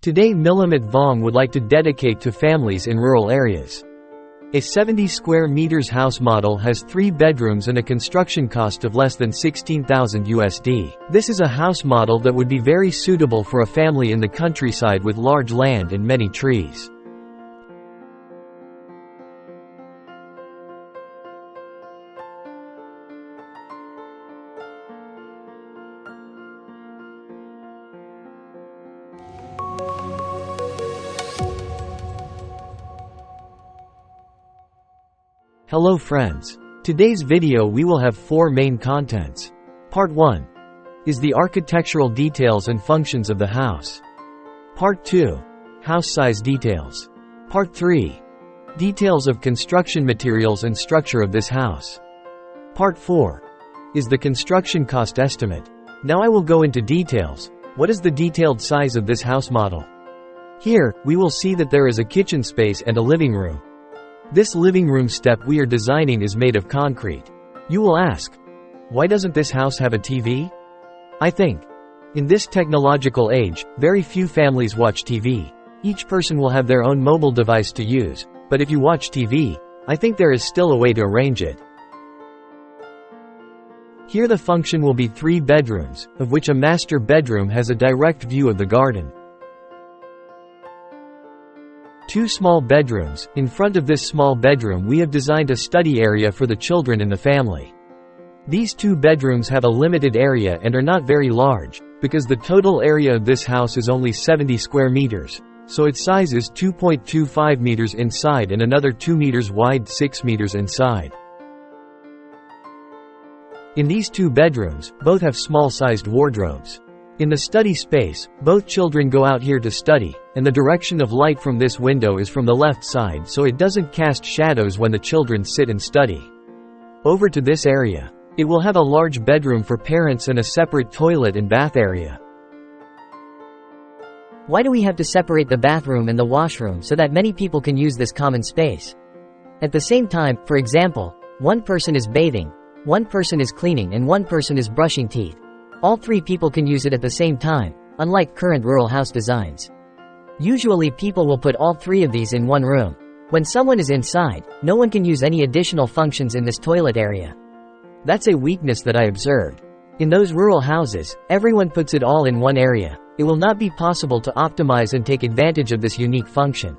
Today Milimet Vuong would like to dedicate to families in rural areas. A 70 square meters house model has 3 bedrooms and a construction cost of less than 16,000 USD. This is a house model that would be very suitable for a family in the countryside with large land and many trees. Hello friends. Today's video we will have 4 main contents. Part 1 is the architectural details and functions of the house. Part 2, house size details. Part 3, details of construction materials and structure of this house. Part 4 is the construction cost estimate. Now I will go into details. What is the detailed size of this house model? Here, we will see that there is a kitchen space and a living room. This living room step we are designing is made of concrete. You will ask, why doesn't this house have a TV? I think, in this technological age, very few families watch TV. Each person will have their own mobile device to use, but if you watch TV, I think there is still a way to arrange it. Here the function will be 3 bedrooms, of which a master bedroom has a direct view of the garden. 2 small bedrooms. In front of this small bedroom we have designed a study area for the children in the family. These 2 bedrooms have a limited area and are not very large, because the total area of this house is only 70 square meters, so its size is 2.25 meters inside and another 2 meters wide, 6 meters inside. In these 2 bedrooms, both have small-sized wardrobes. In the study space, both children go out here to study, and the direction of light from this window is from the left side so it doesn't cast shadows when the children sit and study. Over to this area. It will have a large bedroom for parents and a separate toilet and bath area. Why do we have to separate the bathroom and the washroom so that many people can use this common space? At the same time, for example, one person is bathing, one person is cleaning and one person is brushing teeth. All 3 people can use it at the same time, unlike current rural house designs. Usually people will put all 3 of these in one room. When someone is inside, no one can use any additional functions in this toilet area. That's a weakness that I observed. In those rural houses, everyone puts it all in one area. It will not be possible to optimize and take advantage of this unique function.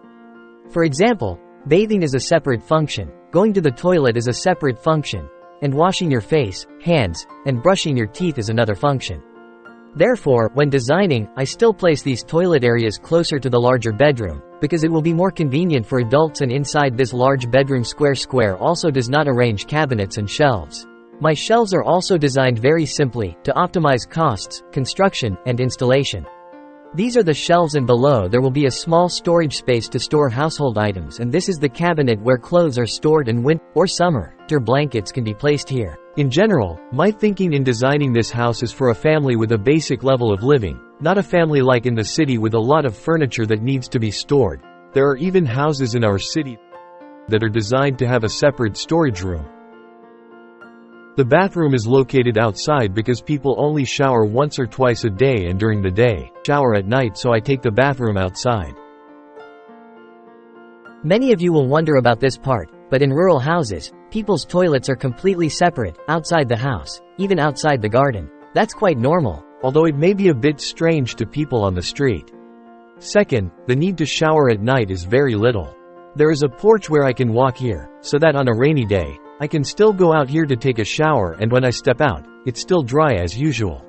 For example, bathing is a separate function, going to the toilet is a separate function, and washing your face, hands, and brushing your teeth is another function. Therefore, when designing, I still place these toilet areas closer to the larger bedroom, because it will be more convenient for adults, and inside this large bedroom square also does not arrange cabinets and shelves. My shelves are also designed very simply, to optimize costs, construction, and installation. These are the shelves and below there will be a small storage space to store household items, and this is the cabinet where clothes are stored and winter or summer blankets can be placed here. In general, my thinking in designing this house is for a family with a basic level of living, not a family like in the city with a lot of furniture that needs to be stored. There are even houses in our city that are designed to have a separate storage room. The bathroom is located outside because people only shower once or twice a day and during the day, shower at night, so I take the bathroom outside. Many of you will wonder about this part, but in rural houses, people's toilets are completely separate, outside the house, even outside the garden. That's quite normal, although it may be a bit strange to people on the street. Second, the need to shower at night is very little. There is a porch where I can walk here, so that on a rainy day, I can still go out here to take a shower, and when I step out, it's still dry as usual.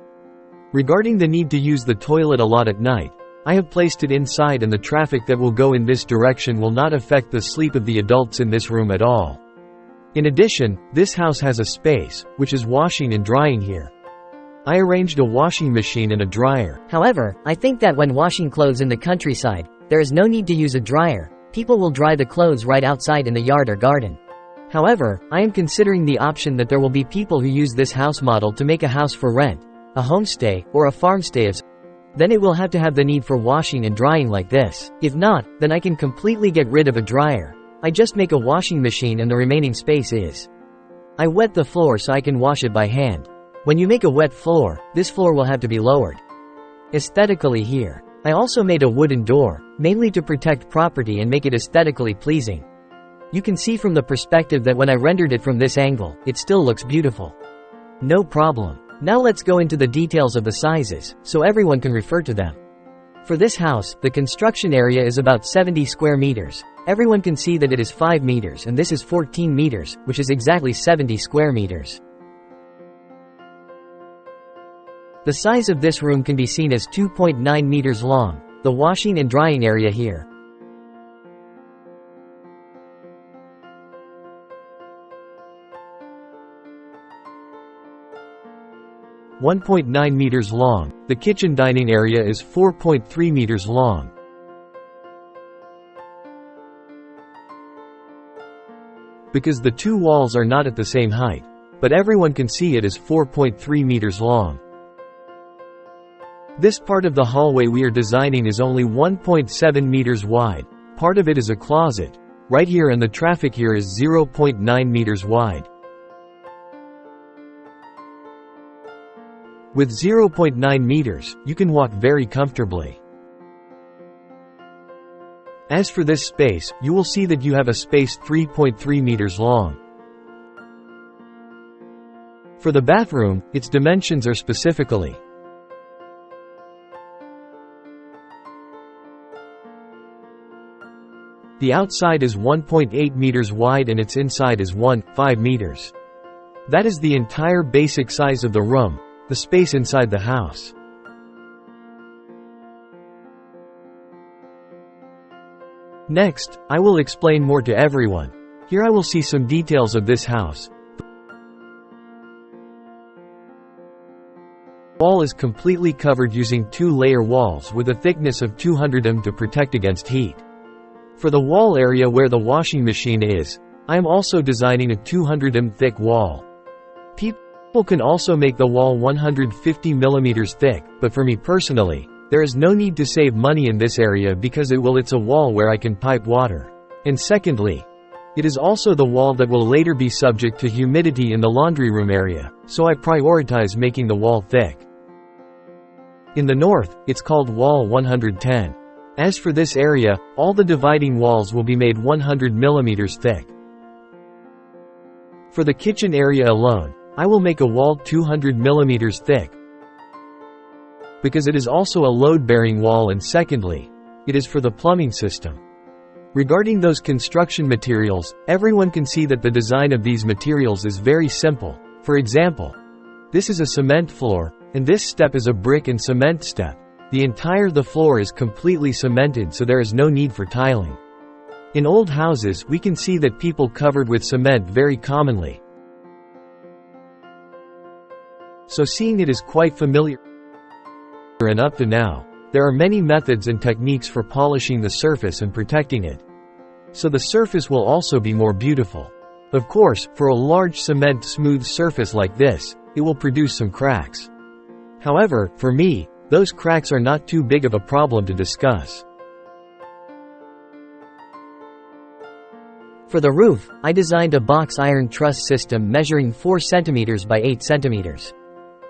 Regarding the need to use the toilet a lot at night, I have placed it inside, and the traffic that will go in this direction will not affect the sleep of the adults in this room at all. In addition, this house has a space, which is washing and drying here. I arranged a washing machine and a dryer. However, I think that when washing clothes in the countryside, there is no need to use a dryer. People will dry the clothes right outside in the yard or garden. However, I am considering the option that there will be people who use this house model to make a house for rent, a homestay, or a farmstay. Then it will have to have the need for washing and drying like this. If not, then I can completely get rid of a dryer. I just make a washing machine and the remaining space is. I wet the floor so I can wash it by hand. When you make a wet floor, this floor will have to be lowered. Aesthetically here, I also made a wooden door, mainly to protect property and make it aesthetically pleasing. You can see from the perspective that when I rendered it from this angle, it still looks beautiful. No problem. Now let's go into the details of the sizes, so everyone can refer to them. For this house, the construction area is about 70 square meters. Everyone can see that it is 5 meters and this is 14 meters, which is exactly 70 square meters. The size of this room can be seen as 2.9 meters long, the washing and drying area here. (1.9 meters long). The kitchen dining area is 4.3 meters long. Because the two walls are not at the same height, but everyone can see it is 4.3 meters long. This part of the hallway we are designing is only 1.7 meters wide. Part of it is a closet, right here, and the traffic here is 0.9 meters wide. With 0.9 meters, you can walk very comfortably. As for this space, you will see that you have a space 3.3 meters long. For the bathroom, its dimensions are specifically the outside is 1.8 meters wide and its inside is 1.5 meters. That is the entire basic size of the room, the space inside the house. Next, I will explain more to everyone. Here I will see some details of this house. The wall is completely covered using 2-layer walls with a thickness of 200 mm to protect against heat. For the wall area where the washing machine is, I am also designing a 200 mm thick wall. People can also make the wall 150 mm thick, but for me personally, there is no need to save money in this area because it's a wall where I can pipe water. And secondly, it is also the wall that will later be subject to humidity in the laundry room area, so I prioritize making the wall thick. In the north, it's called wall 110. As for this area, all the dividing walls will be made 100 mm thick. For the kitchen area alone, I will make a wall 200 mm thick, because it is also a load-bearing wall, and secondly, it is for the plumbing system. Regarding those construction materials, everyone can see that the design of these materials is very simple. For example, this is a cement floor, and this step is a brick and cement step. The floor is completely cemented, so there is no need for tiling. In old houses, we can see that people covered with cement very commonly. So seeing it is quite familiar, and up to now, there are many methods and techniques for polishing the surface and protecting it. So the surface will also be more beautiful. Of course, for a large cement smooth surface like this, it will produce some cracks. However, for me, those cracks are not too big of a problem to discuss. For the roof, I designed a box iron truss system measuring 4 cm by 8 cm.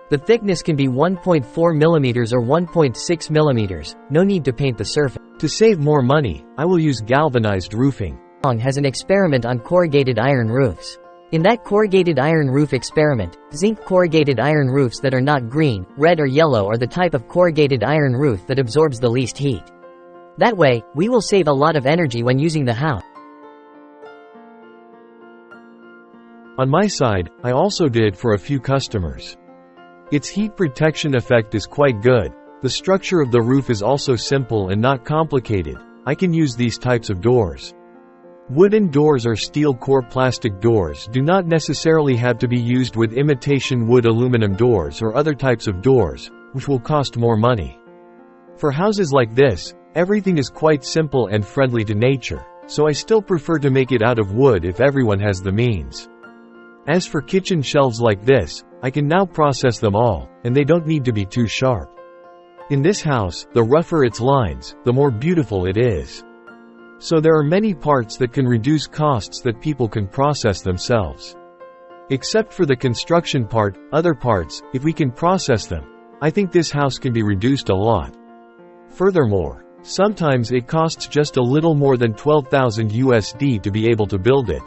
The thickness can be 1.4 mm or 1.6 mm, no need to paint the surface. To save more money, I will use galvanized roofing. Vuong has an experiment on corrugated iron roofs. In that corrugated iron roof experiment, zinc corrugated iron roofs that are not green, red or yellow are the type of corrugated iron roof that absorbs the least heat. That way, we will save a lot of energy when using the house. On my side, I also did for a few customers. Its heat protection effect is quite good. The structure of the roof is also simple and not complicated. I can use these types of doors. Wooden doors or steel core plastic doors do not necessarily have to be used with imitation wood aluminum doors or other types of doors, which will cost more money. For houses like this, everything is quite simple and friendly to nature, so I still prefer to make it out of wood if everyone has the means. As for kitchen shelves like this, I can now process them all, and they don't need to be too sharp. In this house, the rougher its lines, the more beautiful it is. So there are many parts that can reduce costs that people can process themselves. Except for the construction part, other parts, if we can process them, I think this house can be reduced a lot. Furthermore, sometimes it costs just a little more than 12,000 USD to be able to build it.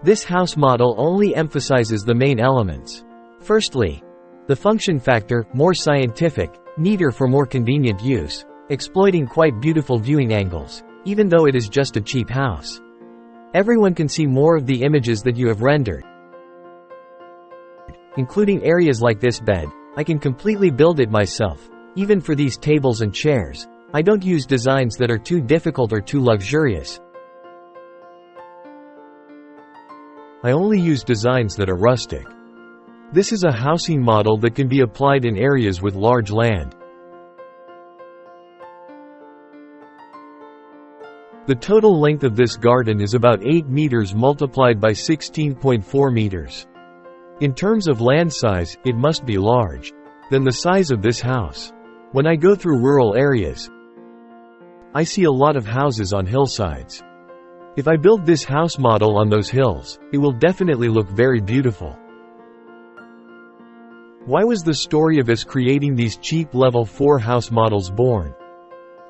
This house model only emphasizes the main elements. Firstly, the function factor, more scientific, neater for more convenient use, exploiting quite beautiful viewing angles, even though it is just a cheap house. Everyone can see more of the images that you have rendered, including areas like this bed. I can completely build it myself. Even for these tables and chairs, I don't use designs that are too difficult or too luxurious. I only use designs that are rustic. This is a housing model that can be applied in areas with large land. The total length of this garden is about 8 meters multiplied by 16.4 meters. In terms of land size, it must be large than the size of this house. When I go through rural areas, I see a lot of houses on hillsides. If I build this house model on those hills, it will definitely look very beautiful. Why was the story of us creating these cheap level 4 house models born?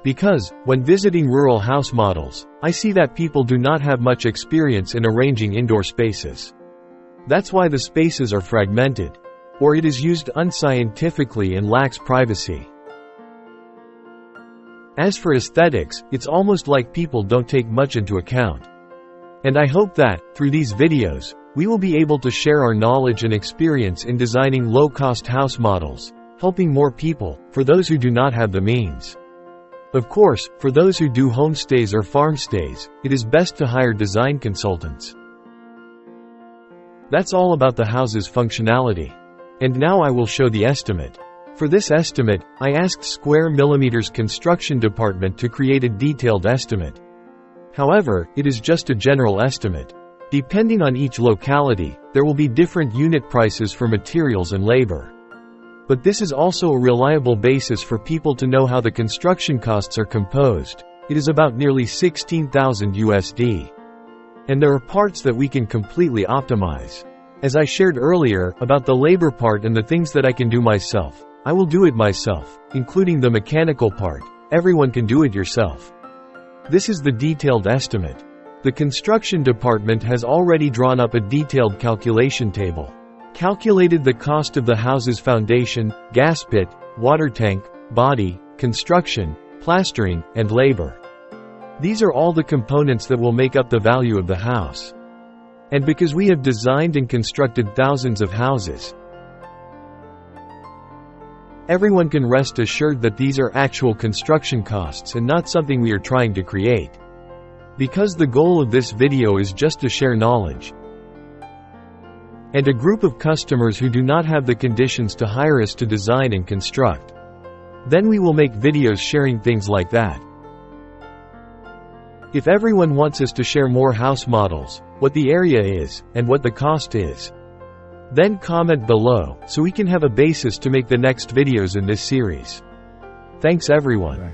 Because, when visiting rural house models, I see that people do not have much experience in arranging indoor spaces. That's why the spaces are fragmented, or it is used unscientifically and lacks privacy. As for aesthetics, it's almost like people don't take much into account. And I hope that, through these videos, we will be able to share our knowledge and experience in designing low-cost house models, helping more people, for those who do not have the means. Of course, for those who do homestays or farm stays, it is best to hire design consultants. That's all about the house's functionality. And now I will show the estimate. For this estimate, I asked Square Millimeters Construction Department to create a detailed estimate. However, it is just a general estimate. Depending on each locality, there will be different unit prices for materials and labor. But this is also a reliable basis for people to know how the construction costs are composed. It is about nearly 16,000 USD. And there are parts that we can completely optimize. As I shared earlier, about the labor part and the things that I can do myself, I will do it myself, including the mechanical part. Everyone can do it yourself. This is the detailed estimate. The construction department has already drawn up a detailed calculation table. Calculated the cost of the house's foundation, gas pit, water tank, body, construction, plastering, and labor. These are all the components that will make up the value of the house. And because we have designed and constructed thousands of houses, everyone can rest assured that these are actual construction costs and not something we are trying to create. Because the goal of this video is just to share knowledge. And a group of customers who do not have the conditions to hire us to design and construct. Then we will make videos sharing things like that. If everyone wants us to share more house models, what the area is, and what the cost is, then comment below, so we can have a basis to make the next videos in this series. Thanks everyone.